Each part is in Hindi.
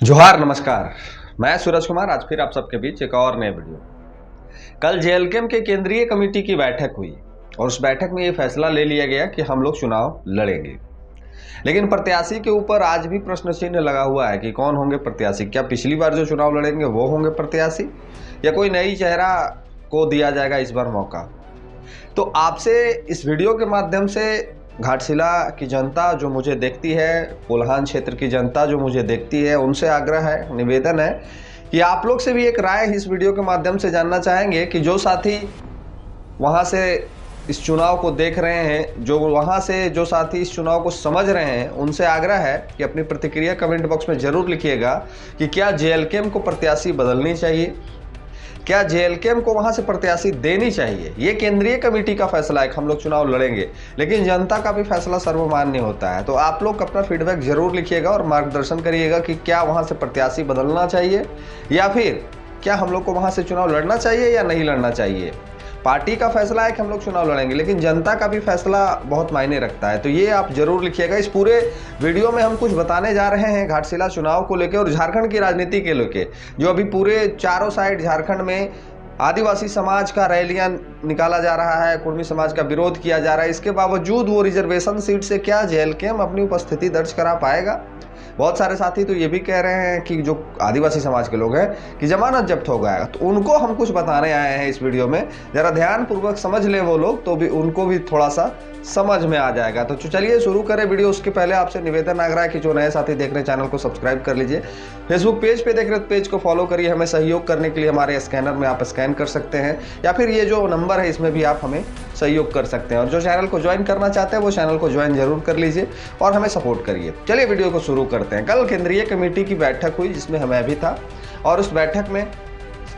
जोहार नमस्कार। मैं सूरज कुमार आज फिर आप सबके बीच एक और नए वीडियो। कल जेएलकेम के केंद्रीय कमेटी की बैठक हुई और उस बैठक में ये फैसला ले लिया गया कि हम लोग चुनाव लड़ेंगे। लेकिन प्रत्याशी के ऊपर आज भी प्रश्न चिन्ह लगा हुआ है कि कौन होंगे प्रत्याशी। क्या पिछली बार जो चुनाव लड़ेंगे वो होंगे प्रत्याशी या कोई नई चेहरा को दिया जाएगा इस बार मौका। तो आपसे इस वीडियो के माध्यम से घाटशिला की जनता जो मुझे देखती है, कोल्हान क्षेत्र की जनता जो मुझे देखती है, उनसे आग्रह है, निवेदन है कि आप लोग से भी एक राय इस वीडियो के माध्यम से जानना चाहेंगे कि जो साथी वहाँ से इस चुनाव को देख रहे हैं, जो वहाँ से जो साथी इस चुनाव को समझ रहे हैं, उनसे आग्रह है कि अपनी प्रतिक्रिया कमेंट बॉक्स में ज़रूर लिखिएगा कि क्या जेएलकेम को प्रत्याशी बदलनी चाहिए, क्या जेएलकेम को वहां से प्रत्याशी देनी चाहिए। ये केंद्रीय कमेटी का फैसला है कि हम लोग चुनाव लड़ेंगे, लेकिन जनता का भी फैसला सर्वमान्य होता है। तो आप लोग अपना फीडबैक जरूर लिखिएगा और मार्गदर्शन करिएगा कि क्या वहां से प्रत्याशी बदलना चाहिए या फिर क्या हम लोग को वहां से चुनाव लड़ना चाहिए या नहीं लड़ना चाहिए। पार्टी का फैसला है कि हम लोग चुनाव लड़ेंगे, लेकिन जनता का भी फैसला बहुत मायने रखता है। तो ये आप जरूर लिखिएगा। इस पूरे वीडियो में हम कुछ बताने जा रहे हैं घाटशिला चुनाव को लेकर और झारखंड की राजनीति के लेकर, जो अभी पूरे चारों साइड झारखंड में आदिवासी समाज का रैलियां निकाला जा रहा है, कुर्मी समाज का विरोध किया जा रहा है। इसके बावजूद वो रिजर्वेशन सीट से क्या जेएलकेम अपनी उपस्थिति दर्ज करा पाएगा। बहुत सारे साथी तो ये भी कह रहे हैं कि जो आदिवासी समाज के लोग हैं कि जमानत जब्त हो गया। तो उनको हम कुछ बताने आए हैं इस वीडियो में, जरा ध्यान पूर्वक समझ लें वो लोग, तो भी उनको भी थोड़ा सा समझ में आ जाएगा। तो चलिए शुरू करें वीडियो। उसके पहले आपसे निवेदन आग्रह है कि जो नए साथी देख रहे हैं चैनल को सब्सक्राइब कर लीजिए। फेसबुक पेज पे देख रहे हैं पेज को फॉलो करिए। हमें सहयोग करने के लिए हमारे स्कैनर में आप स्कैन कर सकते हैं या फिर ये जो नंबर है इसमें भी आप हमें सहयोग कर सकते हैं। और जो चैनल को ज्वाइन करना चाहते हैं वो चैनल को ज्वाइन जरूर कर लीजिए और हमें सपोर्ट करिए। चलिए वीडियो को शुरू करते हैं। कल केंद्रीय कमेटी की बैठक हुई जिसमें मैं भी था और उस बैठक में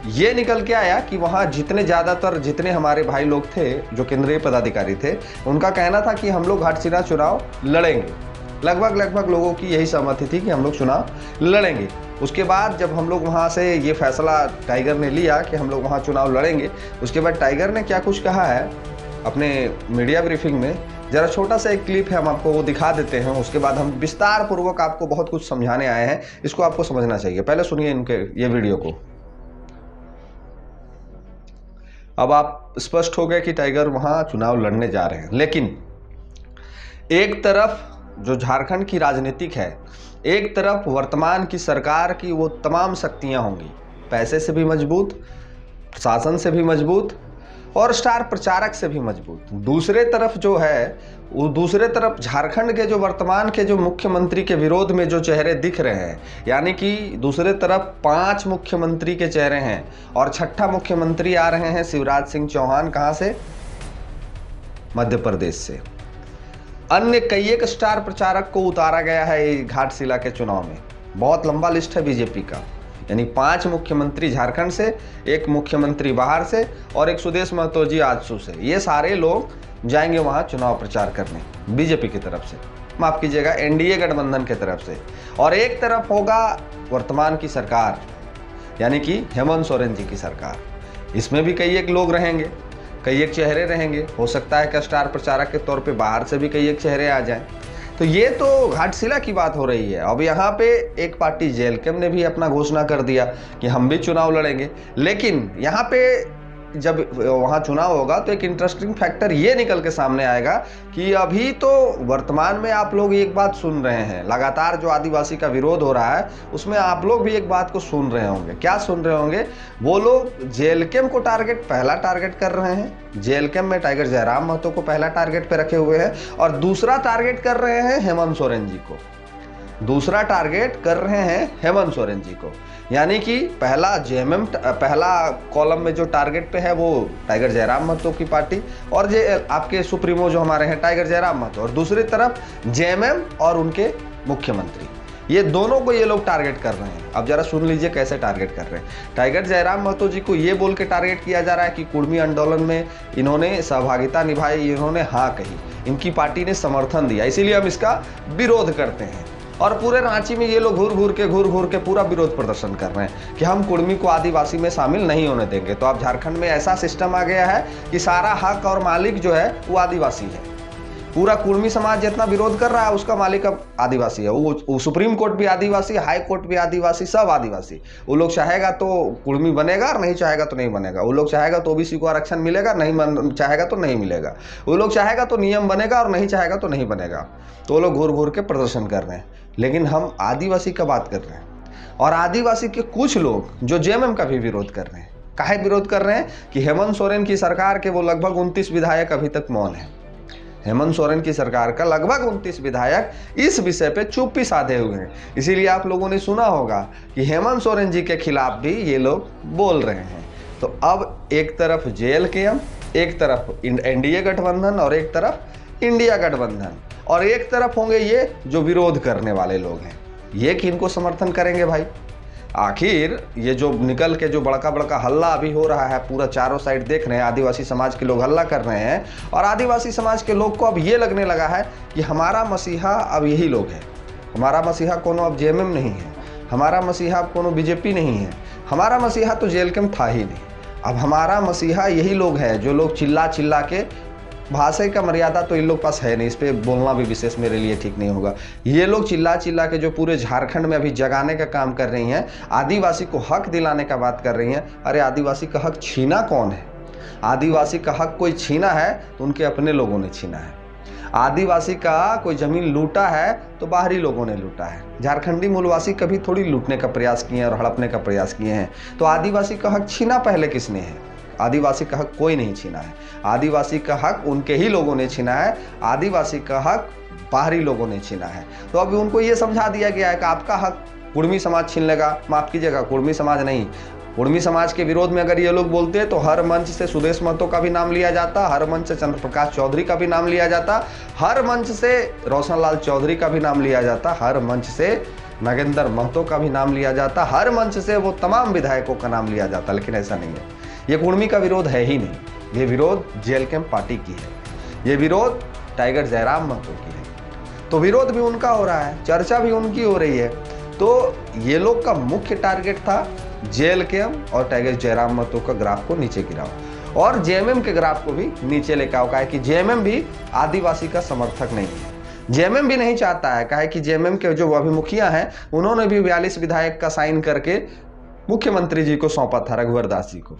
ये निकल के आया कि वहाँ जितने हमारे भाई लोग थे जो केंद्रीय पदाधिकारी थे, उनका कहना था कि हम लोग घाटशिला चुनाव लड़ेंगे। लगभग लोगों की यही सहमति थी कि हम लोग चुनाव लड़ेंगे। उसके बाद जब हम लोग वहाँ से ये फैसला टाइगर ने लिया कि हम लोग वहाँ चुनाव लड़ेंगे, उसके बाद टाइगर ने क्या कुछ कहा है अपने मीडिया ब्रीफिंग में, जरा छोटा सा एक क्लिप है, हम आपको वो दिखा देते हैं। उसके बाद हम विस्तार पूर्वक आपको बहुत कुछ समझाने आए हैं, इसको आपको समझना चाहिए। पहले सुनिए इनके ये वीडियो को। अब आप स्पष्ट हो गए कि टाइगर वहां चुनाव लड़ने जा रहे हैं, लेकिन एक तरफ जो झारखंड की राजनीतिक है, एक तरफ वर्तमान की सरकार की वो तमाम शक्तियां होंगी, पैसे से भी मजबूत, शासन से भी मजबूत और स्टार प्रचारक से भी मजबूत। दूसरे तरफ जो है वो दूसरे तरफ झारखंड के जो वर्तमान के जो मुख्यमंत्री के विरोध में जो चेहरे दिख रहे हैं, यानी कि दूसरे तरफ 5 मुख्यमंत्री के चेहरे हैं और छठा मुख्यमंत्री आ रहे हैं शिवराज सिंह चौहान। कहां से? मध्य प्रदेश से। अन्य कई एक स्टार प्रचारक को उतारा गया है घाटशिला के चुनाव में। बहुत लंबा लिस्ट है बीजेपी का, यानी 5 मुख्यमंत्री झारखंड से, एक मुख्यमंत्री बाहर से और एक सुदेश महतो जी आजसू से। ये सारे लोग जाएंगे वहां चुनाव प्रचार करने बीजेपी की तरफ से, माफ कीजिएगा एनडीए गठबंधन की तरफ से। और एक तरफ होगा वर्तमान की सरकार, यानी कि हेमंत सोरेन जी की सरकार। इसमें भी कई एक लोग रहेंगे, कई एक चेहरे रहेंगे। हो सकता है कि स्टार प्रचारक के तौर पर बाहर से भी कई एक चेहरे आ जाएं। तो ये तो घाटशिला की बात हो रही है। अब यहाँ पे एक पार्टी जेएलकेम ने भी अपना घोषणा कर दिया कि हम भी चुनाव लड़ेंगे, लेकिन यहाँ पे जब वहाँ चुनाव होगा तो एक इंटरेस्टिंग फैक्टर ये निकल के सामने आएगा कि अभी तो वर्तमान में आप लोग एक बात सुन रहे हैं, लगातार जो आदिवासी का विरोध हो रहा है उसमें आप लोग भी एक बात को सुन रहे होंगे। क्या सुन रहे होंगे? वो लोग जेएलकेम को पहला टारगेट कर रहे हैं। जेएलकेम में टाइगर जयराम महतो को पहला टारगेट पे रखे हुए हैं और दूसरा टारगेट कर रहे हैं हेमंत सोरेन जी को। दूसरा टारगेट कर रहे हैं हेमंत सोरेन जी को, यानी कि पहला जेएमएम, पहला कॉलम में जो टारगेट पे है वो टाइगर जयराम महतो की पार्टी और जे आपके सुप्रीमो जो हमारे हैं टाइगर जयराम महतो, और दूसरी तरफ जेएमएम और उनके मुख्यमंत्री। ये दोनों को ये लोग टारगेट कर रहे हैं। अब जरा सुन लीजिए कैसे टारगेट कर रहे हैं। टाइगर जयराम महतो जी को ये बोल के टारगेट किया जा रहा है कि कुर्मी आंदोलन में इन्होंने सहभागिता निभाई, इन्होंने हाँ कही, इनकी पार्टी ने समर्थन दिया, इसीलिए हम इसका विरोध करते हैं। और पूरे रांची में ये लोग घूर घूर के पूरा विरोध प्रदर्शन कर रहे हैं कि हम कुर्मी को आदिवासी में शामिल नहीं होने देंगे। तो अब झारखंड में ऐसा सिस्टम आ गया है कि सारा हक और मालिक जो है वो आदिवासी है। पूरा कुर्मी समाज जितना विरोध कर रहा है उसका मालिक अब आदिवासी है। वो सुप्रीम कोर्ट भी आदिवासी, हाई कोर्ट भी आदिवासी, सब आदिवासी। वो लोग चाहेगा तो कुर्मी बनेगा और नहीं चाहेगा तो नहीं बनेगा। वो लोग चाहेगा तो ओबीसी को आरक्षण मिलेगा, नहीं चाहेगा तो नहीं मिलेगा। वो लोग चाहेगा तो नियम बनेगा और नहीं चाहेगा तो नहीं बनेगा। तो वो लोग घूर घूर के प्रदर्शन कर रहे हैं। लेकिन हम आदिवासी का बात कर रहे हैं, और आदिवासी के कुछ लोग जो जेएमएम का भी विरोध कर रहे हैं। काहे विरोध कर रहे हैं कि हेमंत सोरेन की सरकार के वो लगभग 29 विधायक अभी तक मौन है। हेमंत सोरेन की सरकार का लगभग 29 विधायक इस विषय पे चुप्पी साधे हुए हैं। इसीलिए आप लोगों ने सुना होगा कि हेमंत सोरेन जी के खिलाफ भी ये लोग बोल रहे हैं। तो अब एक तरफ जेएलकेएम, एक तरफ एनडीए गठबंधन और एक तरफ इंडिया गठबंधन, और एक तरफ होंगे ये जो विरोध करने वाले लोग हैं। ये किनको समर्थन करेंगे भाई? आखिर ये जो निकल के जो बड़का बड़का हल्ला अभी हो रहा है, पूरा चारों साइड देख रहे हैं, आदिवासी समाज के लोग हल्ला कर रहे हैं, और आदिवासी समाज के लोग को अब ये लगने लगा है कि हमारा मसीहा अब यही लोग है। हमारा मसीहा कोनो अब जेएमएम नहीं है, हमारा मसीहा अब कोनो बीजेपी नहीं है, हमारा मसीहा तो जेएलकेएम था ही नहीं। अब हमारा मसीहा यही लोग हैं जो लोग चिल्ला चिल्ला के, भाषा का मर्यादा तो इन लोग पास है नहीं, इस पर बोलना भी विशेष मेरे लिए ठीक नहीं होगा। ये लोग चिल्ला चिल्ला के जो पूरे झारखंड में अभी जगाने का काम कर रही हैं, आदिवासी को हक दिलाने का बात कर रही हैं। अरे आदिवासी का हक छीना कौन है? आदिवासी का हक कोई छीना है तो उनके अपने लोगों ने छीना है। आदिवासी का कोई जमीन लूटा है तो बाहरी लोगों ने लूटा है। झारखंडी मूलवासी कभी थोड़ी लूटने का प्रयास किए हैं और हड़पने का प्रयास किए हैं। तो आदिवासी का हक छीना पहले किसने है? आदिवासी का हक कोई नहीं छीना है। आदिवासी का हक उनके ही लोगों ने छीना है। आदिवासी का हक बाहरी लोगों ने छीना है। तो अभी उनको ये समझा दिया गया है कि आपका हक कुर्मी समाज छीन लेगा। माफ कीजिएगा, कुर्मी समाज नहीं, कुर्मी समाज के विरोध में अगर ये लोग बोलते हैं तो हर मंच से सुदेश महतो का भी नाम लिया जाता, हर मंच से चंद्र प्रकाश चौधरी का भी नाम लिया जाता, हर मंच से रोशन लाल चौधरी का भी नाम लिया जाता, हर मंच से नागेंद्र महतो का भी नाम लिया जाता, हर मंच से वो तमाम विधायकों का नाम लिया जाता। लेकिन ऐसा नहीं है। ये कुर्मी का विरोध है ही नहीं। ये विरोध जेएलकेएम पार्टी की है, ये विरोध टाइगर जयराम महतो की है। तो विरोध भी उनका हो रहा है, चर्चा भी उनकी हो रही है। तो ये लोग का मुख्य टारगेट था जेएलकेएम और टाइगर जयराम महतो का ग्राफ को नीचे गिराओ और जेएमएम के ग्राफ को भी नीचे लेकर आओ। कहा कि जेएमएम भी आदिवासी का समर्थक नहीं है। जेएमएम भी नहीं चाहता है। कहा कि जेएमएम के जो अभिमुखिया हैं उन्होंने भी 42 विधायक का साइन करके मुख्यमंत्री जी को सौंपा था, रघुवर दास जी को।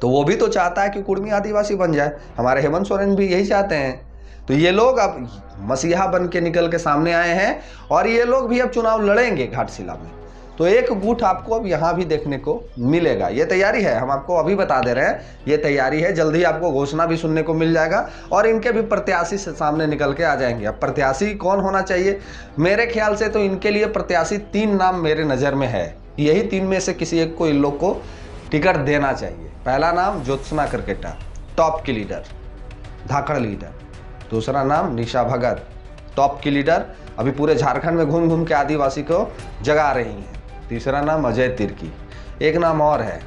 तो वो भी तो चाहता है कि कुर्मी आदिवासी बन जाए। हमारे हेमंत सोरेन भी यही चाहते हैं। तो ये लोग अब मसीहा बन के निकल के सामने आए हैं और ये लोग भी अब चुनाव लड़ेंगे घाटशिला में। तो एक गुट आपको अब यहाँ भी देखने को मिलेगा। ये तैयारी है, हम आपको अभी बता दे रहे हैं, ये तैयारी है। जल्दी आपको घोषणा भी सुनने को मिल जाएगा और इनके भी प्रत्याशी से सामने निकल के आ जाएंगे। अब प्रत्याशी कौन होना चाहिए? मेरे ख्याल से तो इनके लिए प्रत्याशी 3 नाम मेरे नज़र में है। यही 3 में से किसी एक को इन लोग को टिकट देना चाहिए। पहला नाम ज्योत्सना करकेटा, टॉप की लीडर, धाकड़ लीडर। दूसरा नाम निशा भगत, टॉप की लीडर, अभी पूरे झारखंड में घूम घूम के आदिवासी को जगा रही हैं। तीसरा नाम अजय तिर्की। एक नाम और है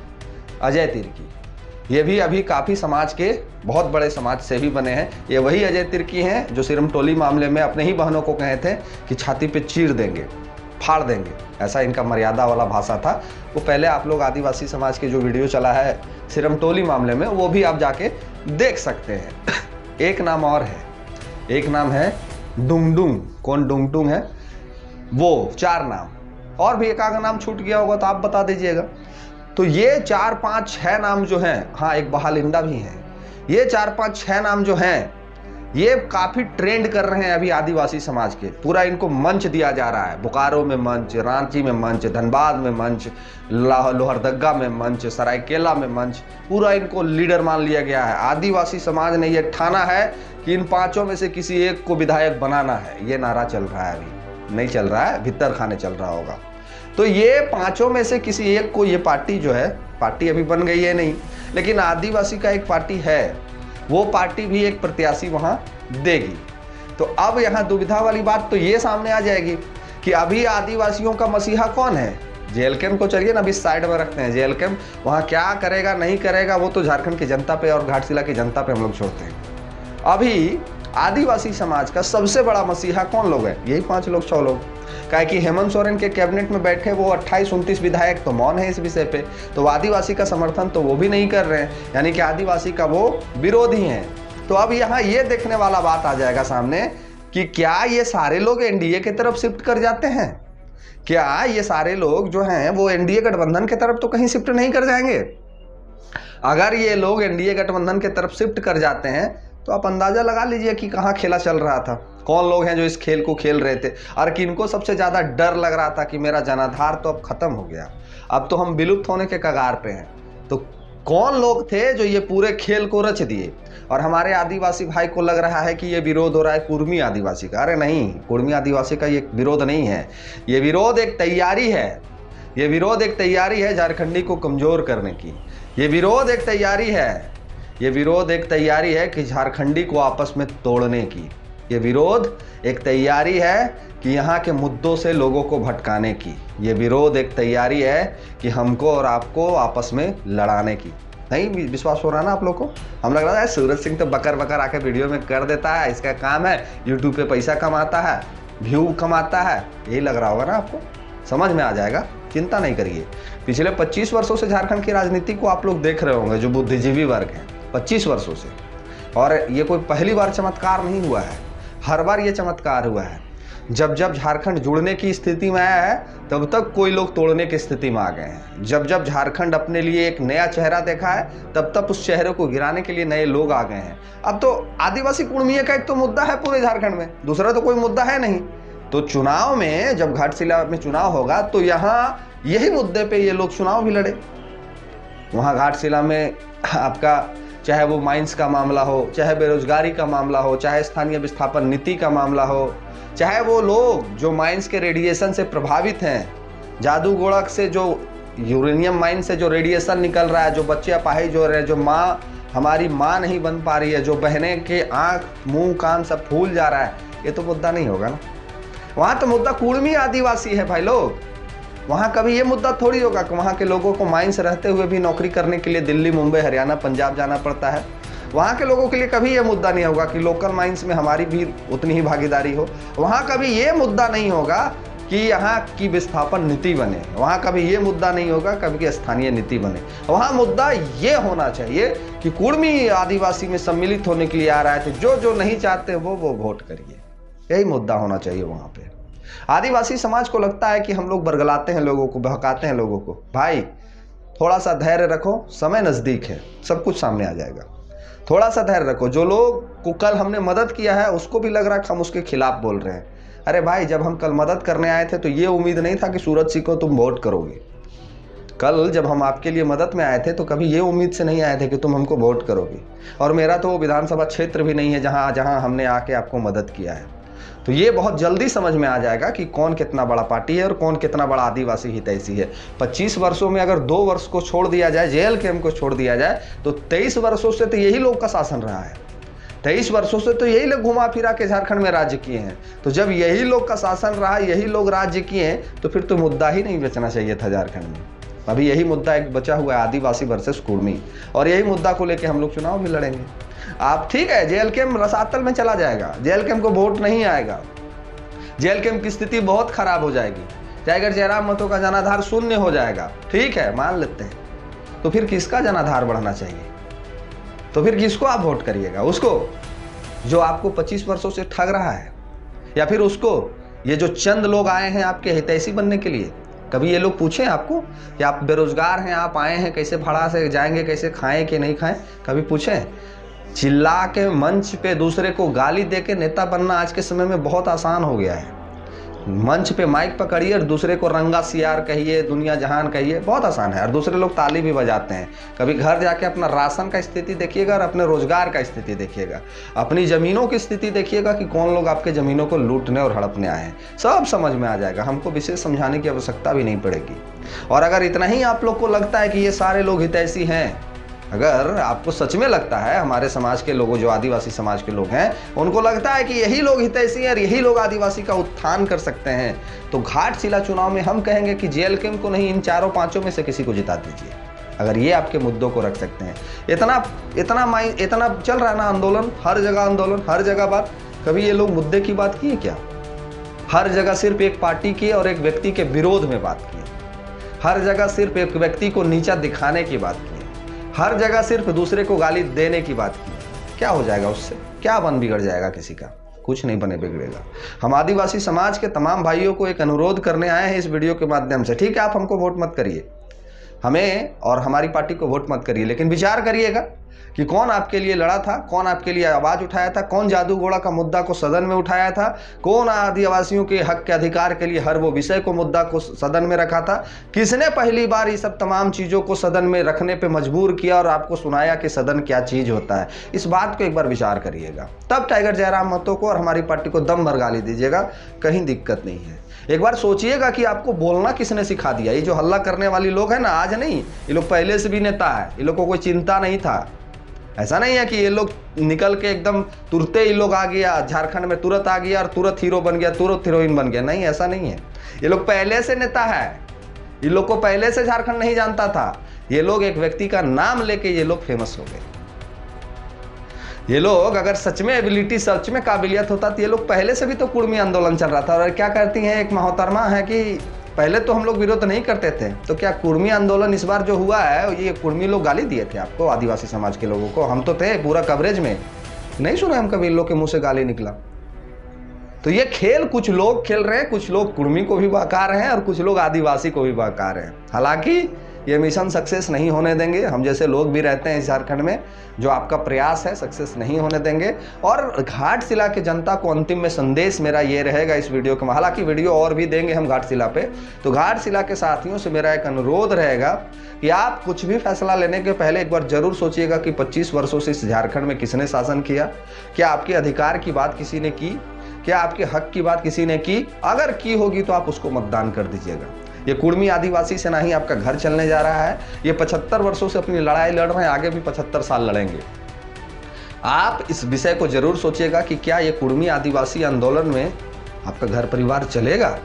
अजय तिर्की। ये भी अभी काफ़ी समाज के, बहुत बड़े समाज से भी बने हैं। ये वही अजय तिर्की हैं जो सिरमटोली मामले में अपने ही बहनों को कहे थे कि छाती पे चीर देंगे, फाड़ देंगे। ऐसा इनका मर्यादा वाला भाषा था। वो पहले आप लोग आदिवासी समाज के जो वीडियो चला है सिरमटोली मामले में, वो भी आप जाके देख सकते हैं। एक नाम और है, एक नाम है डुंगडुंग। कौन डुंगडुंग है? वो 4 नाम और भी एक आधा नाम छूट गया होगा तो आप बता दीजिएगा। तो ये 4, 5, 6 नाम जो हैं, हाँ एक बहालिंदा भी है। ये 4, 5, 6 नाम जो हैं ये काफ़ी ट्रेंड कर रहे हैं अभी आदिवासी समाज के। पूरा इनको मंच दिया जा रहा है। बोकारो में मंच, रांची में मंच, धनबाद में मंच, लोहरदगा में मंच, सरायकेला में मंच, पूरा इनको लीडर मान लिया गया है। आदिवासी समाज ने ये ठाना है कि इन 5 में से किसी एक को विधायक बनाना है। ये नारा चल रहा है, अभी नहीं चल रहा है, भीतर खाने चल रहा होगा। तो ये 5 में से किसी एक को, ये पार्टी जो है, पार्टी अभी बन गई है नहीं, लेकिन आदिवासी का एक पार्टी है, वो पार्टी भी एक प्रत्याशी वहां देगी। तो अब यहाँ दुविधा वाली बात तो ये सामने आ जाएगी कि अभी आदिवासियों का मसीहा कौन है? जेएलकेएम को चलिए ना अभी साइड में रखते हैं। जेएलकेएम वहाँ क्या करेगा नहीं करेगा वो तो झारखंड की जनता पे और घाटशिला की जनता पे हम लोग छोड़ते हैं। अभी आदिवासी समाज का सबसे बड़ा मसीहा कौन लोग है? यही 5 लोग 6 लोग। काहे कि हेमंत सोरेन के कैबिनेट में बैठे वो 28-29 विधायक तो मौन है इस विषय पे। तो आदिवासी का समर्थन तो वो भी नहीं कर रहे हैं, यानी कि आदिवासी का वो विरोधी हैं। तो अब यहाँ ये देखने वाला बात आ जाएगा सामने कि क्या ये सारे लोग एनडीए की तरफ शिफ्ट कर जाते हैं, क्या ये सारे लोग जो हैं वो एनडीए गठबंधन की तरफ तो कहीं शिफ्ट नहीं कर जाएंगे। अगर ये लोग एनडीए गठबंधन की तरफ शिफ्ट कर जाते हैं तो आप अंदाजा लगा लीजिए कि कहाँ खेला चल रहा था, कौन लोग हैं जो इस खेल को खेल रहे थे, और किनको सबसे ज्यादा डर लग रहा था कि मेरा जनाधार तो अब खत्म हो गया, अब तो हम विलुप्त होने के कगार पे हैं। तो कौन लोग थे जो ये पूरे खेल को रच दिए। और हमारे आदिवासी भाई को लग रहा है कि ये विरोध हो रहा है कुर्मी आदिवासी का। अरे नहीं, कुर्मी आदिवासी का ये विरोध नहीं है, ये विरोध एक तैयारी है, ये विरोध एक तैयारी है झारखंडी को कमजोर करने की। ये विरोध एक तैयारी है, ये विरोध एक तैयारी है कि झारखंडी को आपस में तोड़ने की। ये विरोध एक तैयारी है कि यहाँ के मुद्दों से लोगों को भटकाने की। ये विरोध एक तैयारी है कि हमको और आपको आपस में लड़ाने की। नहीं विश्वास हो रहा ना आप लोग को? हम लग रहा है सूरज सिंह तो बकर बकर आके वीडियो में कर देता है, इसका काम है, यूट्यूब पे पैसा कमाता है, व्यू कमाता है, यही लग रहा होगा ना आपको। समझ में आ जाएगा, चिंता नहीं करिए। पिछले 25 वर्षों से झारखंड की राजनीति को आप लोग देख रहे होंगे, जो बुद्धिजीवी वर्ग है 25 वर्षों से, और ये कोई पहली बार चमत्कार नहीं हुआ है, हर बार ये चमत्कार हुआ है। जब जब झारखंड जुड़ने की स्थिति में आया है तब तक कोई लोग तोड़ने की स्थिति में आ गए हैं। जब जब झारखंड अपने लिए एक नया चेहरा देखा है तब तब उस चेहरे को गिराने के लिए नए लोग आ गए हैं। अब तो आदिवासी कुर्मीय का एक तो मुद्दा है पूरे झारखंड में, दूसरा तो कोई मुद्दा है नहीं। तो चुनाव में जब घाटशिला में चुनाव होगा तो यहाँ यही मुद्दे पे ये लोग चुनाव भी लड़े। वहाँ घाटशिला में आपका चाहे वो माइंस का मामला हो, चाहे बेरोजगारी का मामला हो, चाहे स्थानीय विस्थापन नीति का मामला हो, चाहे वो लोग जो माइंस के रेडिएशन से प्रभावित हैं, जादू गोड़क से जो यूरेनियम माइन से जो रेडिएशन निकल रहा है, जो बच्चे अपाहिज हो रहे हैं, जो माँ हमारी माँ नहीं बन पा रही है, जो बहने के आँख मुंह कान सब फूल जा रहा है, ये तो मुद्दा नहीं होगा ना। वहाँ तो मुद्दा कुर्मी आदिवासी है भाई लोग। वहाँ कभी ये मुद्दा थोड़ी होगा कि वहाँ के लोगों को माइंस रहते हुए भी नौकरी करने के लिए दिल्ली, मुंबई, हरियाणा, पंजाब जाना पड़ता है। वहाँ के लोगों के लिए कभी ये मुद्दा नहीं होगा कि लोकल माइंस में हमारी भी उतनी ही भागीदारी हो। वहाँ कभी ये मुद्दा नहीं होगा कि यहाँ की विस्थापन नीति बने। वहाँ कभी ये मुद्दा नहीं होगा कभी कि स्थानीय नीति बने। वहाँ मुद्दा ये होना चाहिए कि कुर्मी आदिवासी में सम्मिलित होने के लिए आ रहा है तो जो जो नहीं चाहते वो वोट करिए। यही मुद्दा होना चाहिए वहाँ पे। आदिवासी समाज को लगता है कि हम लोग बरगलाते हैं लोगों को, बहकाते हैं लोगों को। भाई थोड़ा सा धैर्य रखो, समय नज़दीक है, सब कुछ सामने आ जाएगा। थोड़ा सा धैर्य रखो। जो लोग को कल हमने मदद किया है उसको भी लग रहा है कि हम उसके खिलाफ बोल रहे हैं। अरे भाई, जब हम कल मदद करने आए थे तो ये उम्मीद नहीं था कि सूरज सिंह को तुम वोट करोगे। कल जब हम आपके लिए मदद में आए थे तो कभी ये उम्मीद से नहीं आए थे कि तुम हमको वोट करोगे। और मेरा तो वो विधानसभा क्षेत्र भी नहीं है जहाँ हमने आके आपको मदद किया है। तो ये बहुत जल्दी समझ में आ जाएगा कि कौन कितना बड़ा पार्टी है और कौन कितना बड़ा आदिवासी हितैषी है। 25 वर्षों में अगर 2 वर्ष को छोड़ दिया जाए, जेल कैंप को छोड़ दिया जाए, तो 23 वर्षों से तो यही लोग का शासन रहा है। 23 वर्षों से तो यही लोग घुमा फिरा के झारखंड में राज्य किए हैं। तो जब यही लोग का शासन रहा, यही लोग राज्य किए हैं, तो फिर तो मुद्दा ही नहीं बचना चाहिए था झारखंड में। अभी यही मुद्दा एक बचा हुआ है, आदिवासी वर्सेस कुर्मी, और यही मुद्दा को लेकर हम लोग चुनाव भी लड़ेंगे। आप ठीक है, जेल कैंप रसातल में चला जाएगा, जेल कैंप को वोट नहीं आएगा, जेल कैंप की स्थिति बहुत खराब हो जाएगी, टाइगर जयराम मतों का जनाधार शून्य हो जाएगा। ठीक है, मान लेते हैं। तो फिर किसका जनाधार बढ़ना चाहिए? तो फिर किसको आप वोट करिएगा? उसको जो आपको 25 वर्षों से ठग रहा है, या फिर उसको ये जो चंद लोग आए हैं आपके हितैषी बनने के लिए? कभी ये लोग पूछें आपको कि आप बेरोजगार हैं, आप आए हैं, कैसे भाड़ा से जाएंगे, कैसे खाएं कि नहीं खाएं? कभी पूछें? चिल्ला के मंच पे दूसरे को गाली दे के नेता बनना आज के समय में बहुत आसान हो गया है। मंच पे माइक पकड़िए और दूसरे को रंगा सियार कहिए, दुनिया जहान कहिए, बहुत आसान है। और दूसरे लोग ताली भी बजाते हैं। कभी घर जाके अपना राशन का स्थिति देखिएगा और अपने रोजगार का स्थिति देखिएगा, अपनी ज़मीनों की स्थिति देखिएगा कि कौन लोग आपके ज़मीनों को लूटने और हड़पने आए हैं। सब समझ में आ जाएगा, हमको विशेष समझाने की आवश्यकता भी नहीं पड़ेगी। और अगर इतना ही आप लोग को लगता है कि ये सारे लोग हितैषी हैं, अगर आपको सच में लगता है हमारे समाज के लोगों, जो आदिवासी समाज के लोग हैं, उनको लगता है कि यही लोग हितैषी हैं और यही लोग आदिवासी का उत्थान कर सकते हैं, तो घाटशिला चुनाव में हम कहेंगे कि जेल कैंप को नहीं, इन 4-5 में से किसी को जिता दीजिए, अगर ये आपके मुद्दों को रख सकते हैं। इतना चल रहा है ना आंदोलन, हर जगह आंदोलन, हर जगह बात। कभी ये लोग मुद्दे की बात किए क्या? हर जगह सिर्फ एक पार्टी की और एक व्यक्ति के विरोध में बात की, हर जगह सिर्फ एक व्यक्ति को नीचा दिखाने की बात की, हर जगह सिर्फ दूसरे को गाली देने की बात की। क्या हो जाएगा उससे? क्या बन बिगड़ जाएगा किसी का? कुछ नहीं बने बिगड़ेगा। हम आदिवासी समाज के तमाम भाइयों को एक अनुरोध करने आए हैं इस वीडियो के माध्यम से। ठीक है, आप हमको वोट मत करिए, हमें और हमारी पार्टी को वोट मत करिए, लेकिन विचार करिएगा कि कौन आपके लिए लड़ा था, कौन आपके लिए आवाज उठाया था, कौन जादू घोड़ा का मुद्दा को सदन में उठाया था, कौन आदिवासियों के हक के अधिकार के लिए हर वो विषय को मुद्दा को सदन में रखा था, किसने पहली बार ये सब तमाम चीजों को सदन में रखने पे मजबूर किया और आपको सुनाया कि सदन क्या चीज होता है। इस बात को एक बार विचार करिएगा, तब टाइगर जयराम महतो को और हमारी पार्टी को दम भर गाली दीजिएगा, कहीं दिक्कत नहीं है। एक बार सोचिएगा कि आपको बोलना किसने सिखा दिया। ये जो हल्ला करने वाली लोग हैं ना, आज नहीं, ये लोग पहले से भी नेता है, ये लोग को कोई चिंता नहीं था। ऐसा नहीं है कि ये लोग निकल के एकदम तुरंत ही लोग आ गया झारखंड में, तुरंत आ गया और तुरंत हीरो बन गया, तुरंत हीरोइन बन गया, नहीं, ऐसा नहीं है। ये लोग पहले से नेता है, ये लोग को पहले से झारखंड नहीं जानता था। ये लोग एक व्यक्ति का नाम लेके ये लोग फेमस हो गए। ये लोग अगर सच में एबिलिटी, सच में काबिलियत होता तो ये लोग पहले से भी तो कुर्मी आंदोलन चल रहा था। और क्या करती हैं एक मोहतरमा है कि पहले तो हम लोग विरोध नहीं करते थे, तो क्या कुर्मी आंदोलन इस बार जो हुआ है, ये कुर्मी लोग गाली दिए थे आपको, आदिवासी समाज के लोगों को? हम तो थे पूरा कवरेज में, नहीं सुना हम कभी इन लोग के मुंह से गाली निकला। तो ये खेल कुछ लोग खेल रहे हैं, कुछ लोग कुर्मी को भी बहका रहे हैं और कुछ लोग आदिवासी को भी बहका रहे हैं। हालांकि ये मिशन सक्सेस नहीं होने देंगे। हम जैसे लोग भी रहते हैं इस झारखंड में, जो आपका प्रयास है सक्सेस नहीं होने देंगे। और घाटशिला के जनता को अंतिम में संदेश मेरा ये रहेगा इस वीडियो के, हालांकि वीडियो और भी देंगे हम घाटशिला पे, तो घाटशिला के साथियों से मेरा एक अनुरोध रहेगा कि आप कुछ भी फैसला लेने के पहले एक बार जरूर सोचिएगा कि 25 वर्षों से इस झारखंड में किसने शासन किया, क्या आपके अधिकार की बात किसी ने की, क्या आपके हक की बात किसी ने की? अगर की होगी तो आप उसको मतदान कर दीजिएगा। ये कुर्मी आदिवासी से ना ही आपका घर चलने जा रहा है। ये 75 वर्षों से अपनी लड़ाई लड़ रहे हैं, आगे भी 75 साल लड़ेंगे। आप इस विषय को जरूर सोचिएगा कि क्या ये कुर्मी आदिवासी आंदोलन में आपका घर परिवार चलेगा?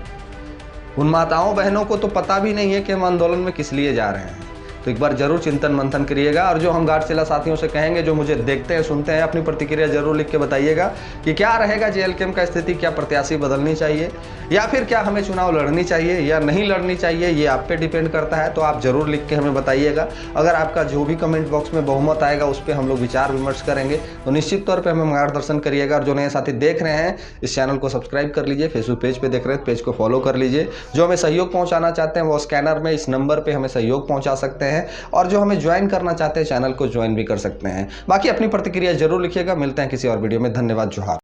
उन माताओं बहनों को तो पता भी नहीं है कि हम आंदोलन में किस लिए जा रहे हैं। तो एक बार जरूर चिंतन मंथन करिएगा। और जो हम घाटशिला साथियों से कहेंगे, जो मुझे देखते हैं सुनते हैं, अपनी प्रतिक्रिया जरूर लिख के बताइएगा कि क्या रहेगा जेएलकेएम का स्थिति, क्या प्रत्याशी बदलनी चाहिए या फिर क्या हमें चुनाव लड़नी चाहिए या नहीं लड़नी चाहिए, ये आप पे डिपेंड करता है। तो आप जरूर लिख के हमें बताइएगा। अगर आपका जो भी कमेंट बॉक्स में बहुमत आएगा उस पर हम लोग विचार विमर्श करेंगे, तो निश्चित तौर पर हमें मार्गदर्शन करिएगा। और जो नए साथी देख रहे हैं, इस चैनल को सब्सक्राइब कर लीजिए। फेसबुक पेज पे देख रहे हैं, पेज को फॉलो कर लीजिए। जो हमें सहयोग पहुंचाना चाहते हैं वो स्कैनर में इस नंबर पे हमें सहयोग पहुंचा सकते हैं, और जो हमें ज्वाइन करना चाहते हैं चैनल को ज्वाइन भी कर सकते हैं। बाकी अपनी प्रतिक्रिया जरूर लिखिएगा। मिलते हैं किसी और वीडियो में। धन्यवाद। जोहार।